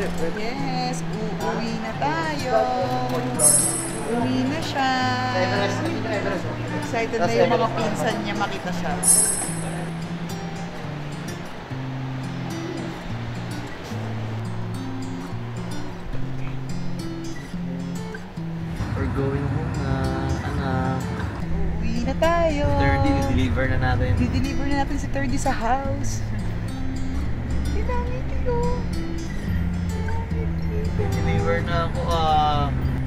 Yes, uuwi na tayo. Uwi na siya. Excited na yung mga pinsan niya makita siya. We're going home na, anak. Uwi na tayo. 30, deliver na natin. Dideliver na natin si 30 sa house. Dinamit ko. Deliver na ako,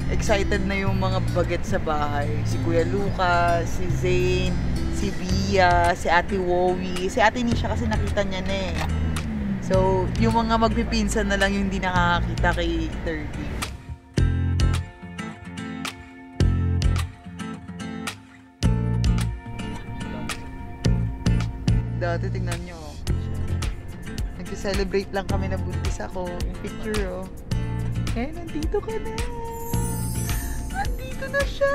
Excited na yung mga baget sa bahay. Si Kuya Lucas, si Zane, si Bia, si Ate Wowie. Si Ate Nisha kasi nakita niya na eh. So, yung mga magpipinsan na lang yung hindi nakakakita kay 30. Dati, tingnan nyo. Nag-celebrate lang kami na buntis ako. Yung picture, oh. Eh, nandito ka na. Nandito na siya.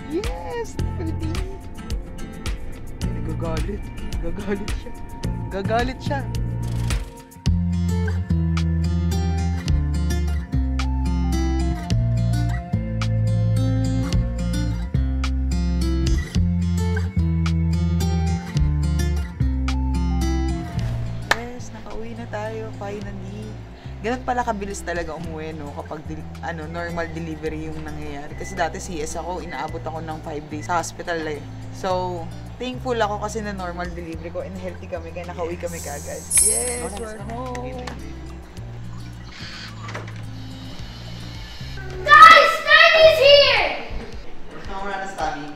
Yes, 30. Nagagalit. Gagalit siya. Gagalit siya. Yes, nakauwi na tayo finally. Ganun pala kabilis talaga umuwi, no? Kapag normal delivery yung nangyayari. Kasi dati CS ako, inaabot ako ng 5 days sa hospital eh. So, thankful ako kasi na normal delivery ko and healthy kami, kaya nakauwi kami kagad. Yes, we're home! Guys, Daddy's here! Where's Naura's tummy?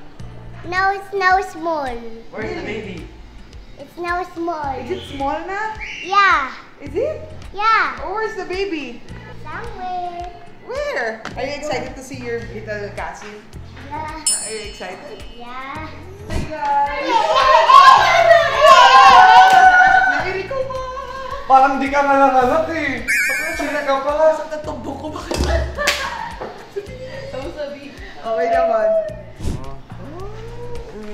Now it's now small. Where's the baby? It's now small. Is it small na? Yeah. Is it? Yeah. Or where's the baby? Somewhere. Where? Are you excited to see your little Cassie? Yeah. Are you excited? Yeah. Hi guys! Nairi ko ba? Parang di ka nanganganak eh. Sila ka pa. Sa tatubok ko ba kayo? Sabi. Okay naman.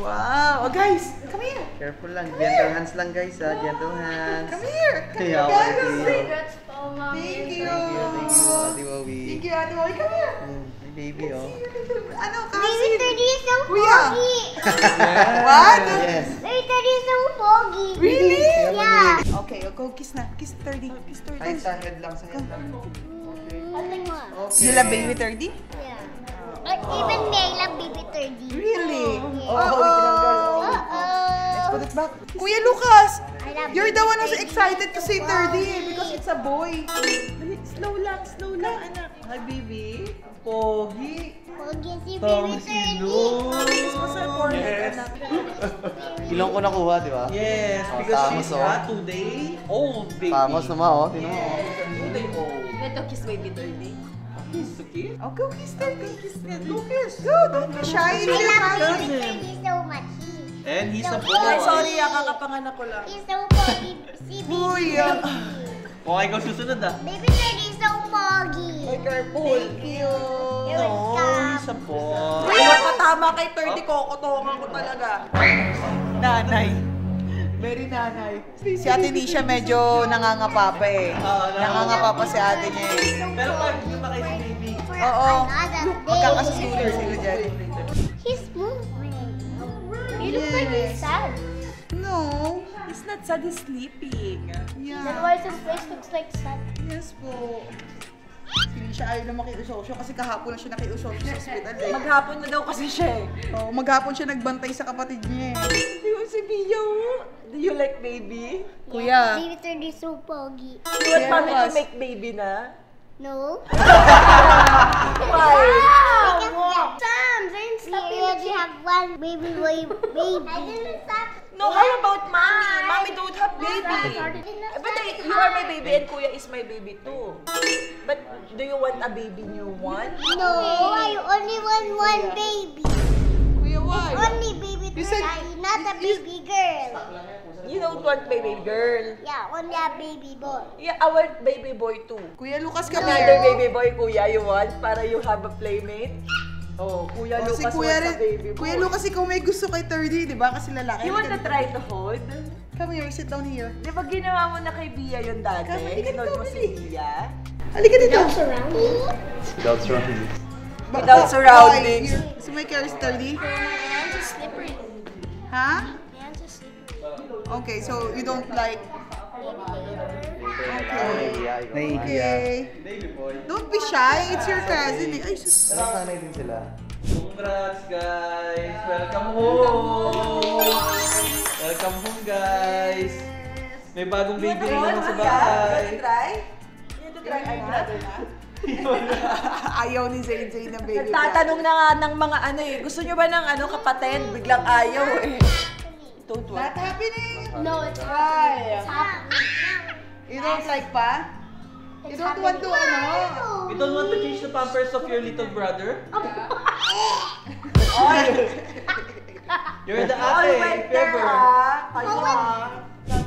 Wow! Oh, guys! Come here! Careful lang. Gentle hands lang, guys, ha. Gentle hands. Come here! Come here, Yeah, guys! okay. That's for mommy. Thank you! Thank you, Ate Wowie. Thank you, Ate Wowie. Come here! My baby, oh. Ano, Baby Cassie? 30 is so Kuya. foggy. What? Yes. Baby 30 is so foggy. Really? Yeah. Okay, go kiss na. Kiss 30. Kiss 30. Ay, sa head lang, sa head lang. You love baby 30? Yeah. But even me, I love baby 30. Really? Uh-oh. Let's put it back. Kuya Lucas! I love You're the baby one who's 30. excited to say 30 eh, because it's a boy. Slow lang, anak. Hi, baby. Pogi. Foggy si baby 30. Kiss mo sa forehead, anak. Ilong ko nakuha, di ba? Yes, Oh, because tamos, she's oh. today old, baby. Tamos naman, oh. Tinan mo, oh. Today old. Ito, kiss baby 30. Kiss, okay? Oh, go kiss 30. Kiss nga, go kiss. Go, don't be shy. I It's your love cousin. baby 30 so much. And he's a So boy. Ay, sorry, kakapanganak ko lang. He's so foggy. Si baby Kuya. 30. Okay, ikaw susunod, ah. Baby 30 is so foggy. Careful. Thank you. Here it Oh, comes. he's a boy. Ay, patama kay 30, kokotongan ko talaga. Nanay. Very nanay. Si Ate Nisha medyo nangangapa pa eh. Nangangapa pa si ate niya eh. Pero pag lumaki si baby, For Oo. another Magkakasusunod day. sila dyan. He's moving. You look like he's sad. No. He's not sad, he's sleeping. Then Yeah. why his face looks like sad? Yes po. Hindi siya ayaw na makiusosyo kasi kahapon na siya nakiusosyo sa hospital eh. Maghapon na daw kasi siya eh. Oh, maghapon siya nagbantay sa kapatid niya eh. Yung si Bia, do you like baby? Kuya. Baby 30 is so foggy. You want mommy to Yes. make baby na? No. Why? Because Sam, we already have one baby boy baby. I didn't stop. No, how about mommy? Mommy don't have baby. But you are my baby and Kuya is my baby too. But do you want a baby new one? No, I only want one baby. Kuya, why? Only baby You said- 30, not a baby girl. You don't want baby girl. Yeah, only a baby boy. Yeah, our baby boy too. Kuya Lucas, come Another here. baby boy, Kuya, you want? Para you have a playmate? Oh, Kuya Oh, si Lucas Kuya wants a rin. baby boy. Kuya Lucas, ikaw may gusto kay 30, di ba? Kasi lalaki. You want to try to hold? Come here, sit down here. Di ba ginawa mo na kay Bia yun dati? Ginod mo si Bia? Halika dito. Without surroundings. Without surroundings. So my car is sturdy? My hands are slippery. Huh? My hands are slippery. Okay, so you don't like... Okay. Okay. Don't be shy. It's your cousin. Eh. Ay, sus. Nasanay din sila. Congrats, guys! Welcome home! Welcome home, guys! May bagong baby rin naman sa bahay. Try? You to try another na? Ayaw ni Zayn Zayn na baby. Nagtatanong na nga ng mga ano eh. Gusto nyo ba ng ano kapatid? Biglang ayaw eh. Don't Not want. happening. No, it's Why? happening. You don't like pa? You don't want to ano? You don't want to change the pampers of your little brother? You're the ate, if ever.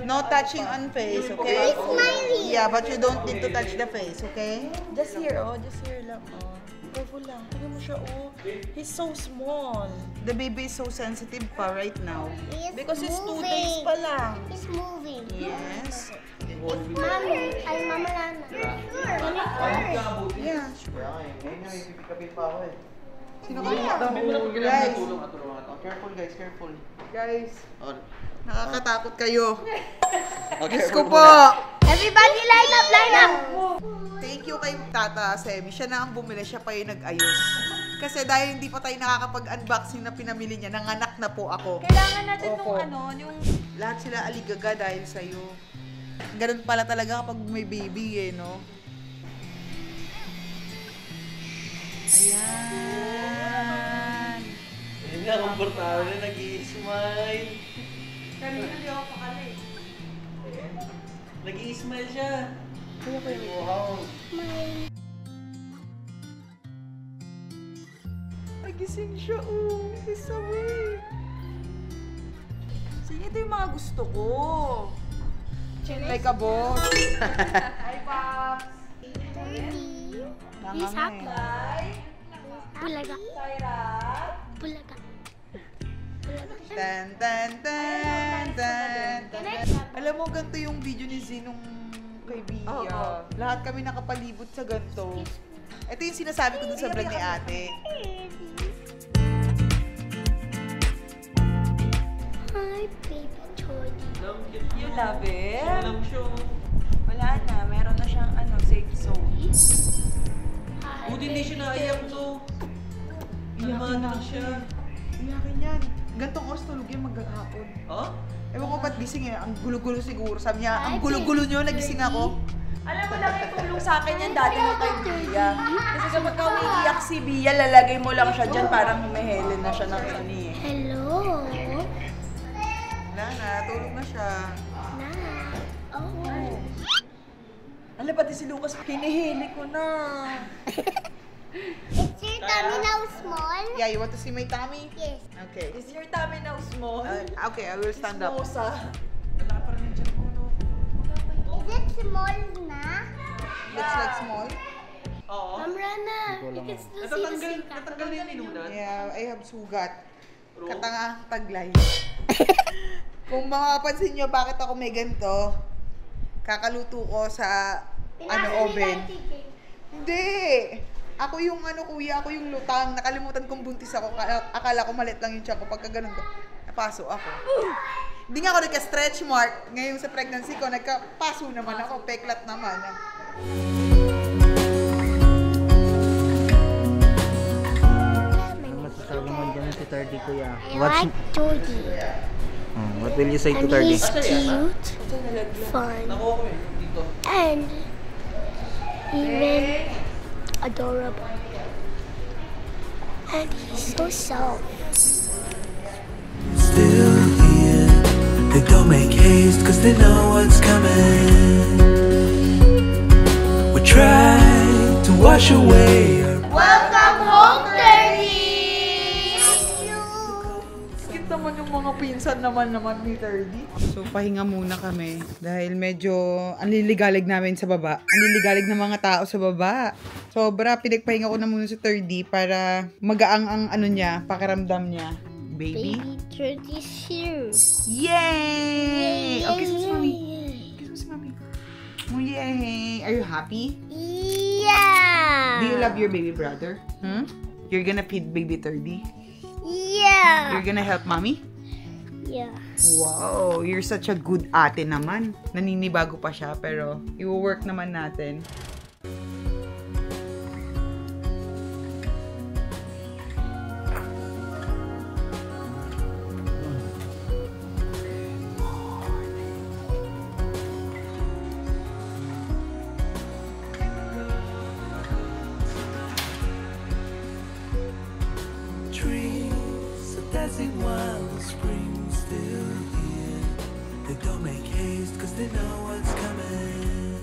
No touching on face, okay? Smiley. Yeah, but you don't need to touch the face, okay? Just here, oh. Just here lang, oh. Careful lang. Tingnan mo siya, oh. He's so small. The baby is so sensitive pa right now. He's Because it's 2 moving. days pa lang. He's moving. Yes. Mommy, ay Mama Lana. Yeah. Kaya nga eh. Ngayon nga, may pipikapin pa ako eh. Sino kaya? Sabi mo na kung kailangan Guys. ng tulong at tulungan ako. Oh, careful guys, careful. Guys, Oh, nakakatakot kayo. okay, Diyos ko po. Everybody line up, line up. Thank you kay Tata Semi. Siya na ang bumili, siya pa yung nag-ayos. Kasi dahil hindi pa tayo nakakapag-unboxing na pinamili niya, nanganak na po ako. Kailangan natin Opo. nung ano, yung... Lahat sila aligaga dahil sa'yo. Ganun pala talaga kapag may baby eh, no? Ayan. Ayun nga, komportable na, nag-i-smile. Kanina hindi ako pakali. Nag-i-smile siya. wow. Nagising siya, oh. He's awake. Sige, ito yung mga gusto ko. Like a boss. Hi, Pops! He's happy. Hi! Bulaga. Tyra! Bulaga. Tan, tan, tan, tan, tan. Alam mo, ganito yung video ni Zinong kay Bia. Oo. Lahat kami nakapalibot sa ganito. Ito yung sinasabi ko dun sa vlog ni ate. Hi, baby Jordy. You love it? Lang siya. Wala na, meron na siyang ano, safe zone. Hi, Buti hindi siya naiyak to. Iyakan na siya. Iyakin yan. Gantong oras tulog yan maghapon. Oh? Ewan ko ba't gising eh. Ang gulo-gulo siguro. Sabi niya, ang gulo-gulo niyo, nagising ako. Alam mo lang yung tulong sa akin yan dati mo kay Bia. Kasi kapag ka umiiyak si Bia, lalagay mo lang siya dyan, parang humihelen na siya ng ani eh. Hello. Wala na, tulog na siya. Oh. Alam, pati si Lucas, hinihili ko na. Is your tummy now small? Yeah, you want to see my tummy? Yes. Okay. Is your tummy now small? Okay, I will stand up. Mosa. Wala pa rin yung tiyan ko, no? Is it small na? Looks like small. Oo. Ma'am Rana, you can still see the sink. Natanggal na yung inunan. Yeah, I have sugat. Bro. Katanga taglay. Kung makapansin nyo bakit ako may ganito, kakaluto ko sa oven. Hindi! Ako yung kuya, ako yung lutang. Nakalimutan kong buntis ako. Akala ko malit lang yung tiyan ko. Pagka ganun ko, napaso ako. Hindi nga ako nagka-stretch mark. Ngayon sa pregnancy ko, nagka-paso naman ako. Peklat naman. Masasabi mo dyan si Tardy, kuya. I like Jordy. What will you say to And Tardy? he's cute, fun, Nakuha ko eh, dito. and even adorable. And he's so soft. Still here, they don't make haste cause they know what's coming. We try to wash away our Welcome home, Dirty! Skip naman yung mga pinsan naman ni Tardy. So, pahinga muna kami. Dahil medyo anliligalig namin sa baba. Anliligalig ng mga tao sa baba. Sobra, pinagpahinga ko na muna si Tardy para magaang ang pakiramdam niya. Baby? Baby turkey's here. Yay! Oh, kiss mo si Mommy. Kiss mo si Mommy. Oh, yay! Are you happy? Yeah. Do you love your baby brother? You're gonna feed baby Turdy? Yeah. You're gonna help Mommy? Yeah. Wow, you're such a good ate naman. Naninibago pa siya, pero i-work naman natin. Trees are dancing while the spring's still here. They don't make haste cause they know what's coming.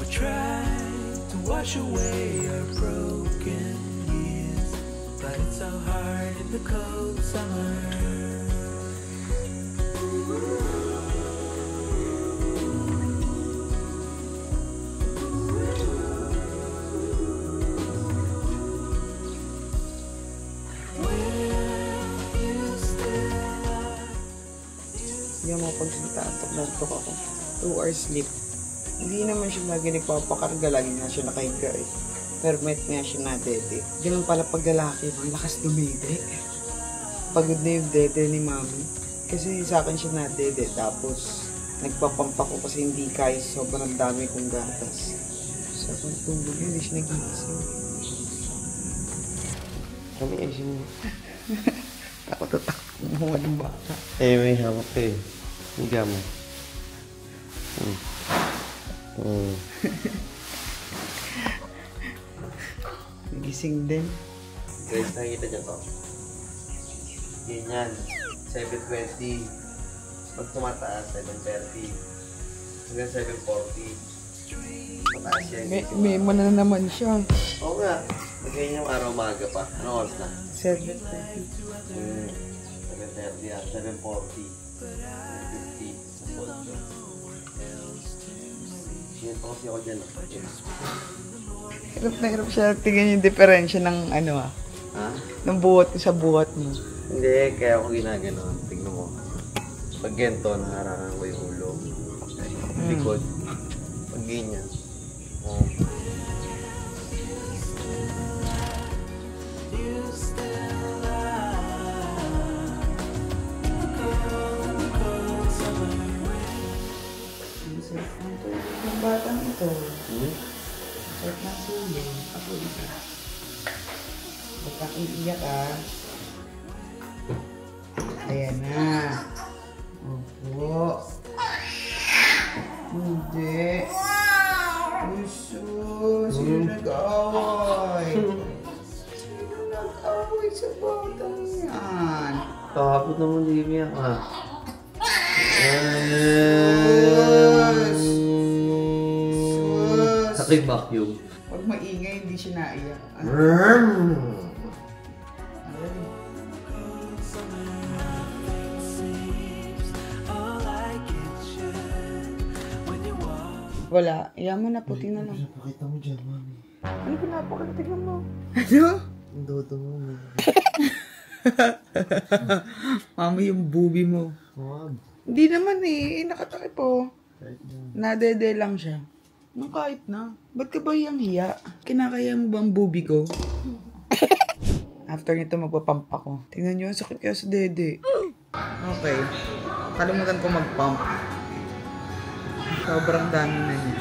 We try to wash away our broken years, but it's so hard in the cold summer. Hindi mo pagsalita, antok ako. 2 hours sleep. Hindi naman siya lagi nagpapakarga, lagi na siya nakahiga eh. Permit niya siya na dede. Ganun pala pag lalaki, ang lakas dumede. Pagod na yung dede ni Mami. Kasi sa akin siya na dede, tapos nagpapampa ko kasi hindi kaya, sobrang dami kong gatas. Sa akong tulog yun, hindi siya nag-iisip. Kami ayusin mo. Takot na takot mo ng bata. Eh, may hawak ka eh. Higa mo. Nagising din. Guys, nakikita niyo to. Ganyan. 7:20. Pag tumataas, 7:30. Hanggang 7:40. Mataas yan. May mana naman siya. Oo nga. Ganyan yung araw maga pa. Ano oras na? 7:30. 7:30 yan. 7:40. 7:50. Sa Polso. Sinito kasi ako dyan. Hirap na hirap siya. Tingnan yung diferensya ng ano Ha? ng buhat sa buhat mo. Hindi, kaya ako ginaganon. Tignan mo. Pag ganito, naharangan ko yung ulo. Likod. Pag ganyan. Oh. Ang batang ito. Sarap ng sulo. Ako isa. Huwag kang iiyak ah. Ayan na. Opo. Hindi. Uso. Sino nag-away? Sino nag-away sa batang yan? Kahapon naman di umiyak ha. Sakit vacuum. Pag maingay, hindi siya naiyak. Wala. Iyan mo na, puti na lang. Pakita mo dyan, mami. Ano pinapakita? Tignan mo. Ano? Ang dodo mo, mami. Mami, yung boobie mo. Wag. Hindi naman eh. Nakatakip po. Kahit na. Nadede lang siya. Nung kahit na. Ba't ka ba hiyang hiya? Kinakaya mo ba ang boobie ko? After nito, magpapump ako. Tingnan nyo, ang sakit kaya sa dede. Okay. Kalimutan ko mag-pump. Sobrang dami na niya.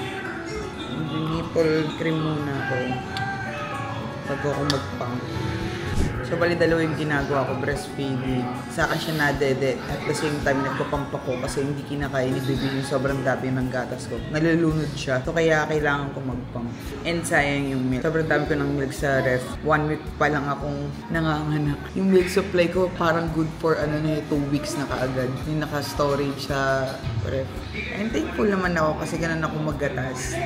Nipple cream muna ako. Bago ako mag-pump. So, bali dalawa yung ginagawa ko, breastfeeding. Sa akin siya nadede. At the same time, nagpapump ako kasi hindi kinakain ni baby yung sobrang dami ng gatas ko. Nalulunod siya. So, kaya kailangan ko mag-pump. And sayang yung milk. Sobrang dami ko ng milk sa ref. 1 week pa lang akong nanganganak. Yung milk supply ko parang good for 2 weeks na kaagad. Yung naka-storage sa ref. And thankful naman ako kasi ganun ako maggatas.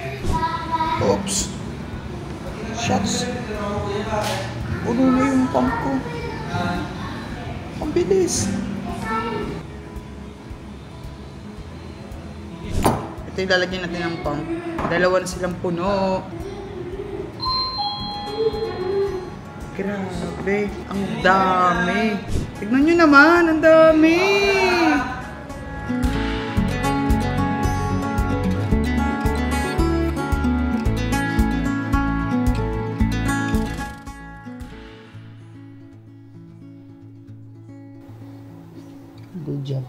Oops! Shucks! Puno na yung pump ko. Ang bilis. Ito yung lalagyan natin ng pump. Dalawa na silang puno. Grabe, ang dami. Tignan nyo naman, ang dami. Good job.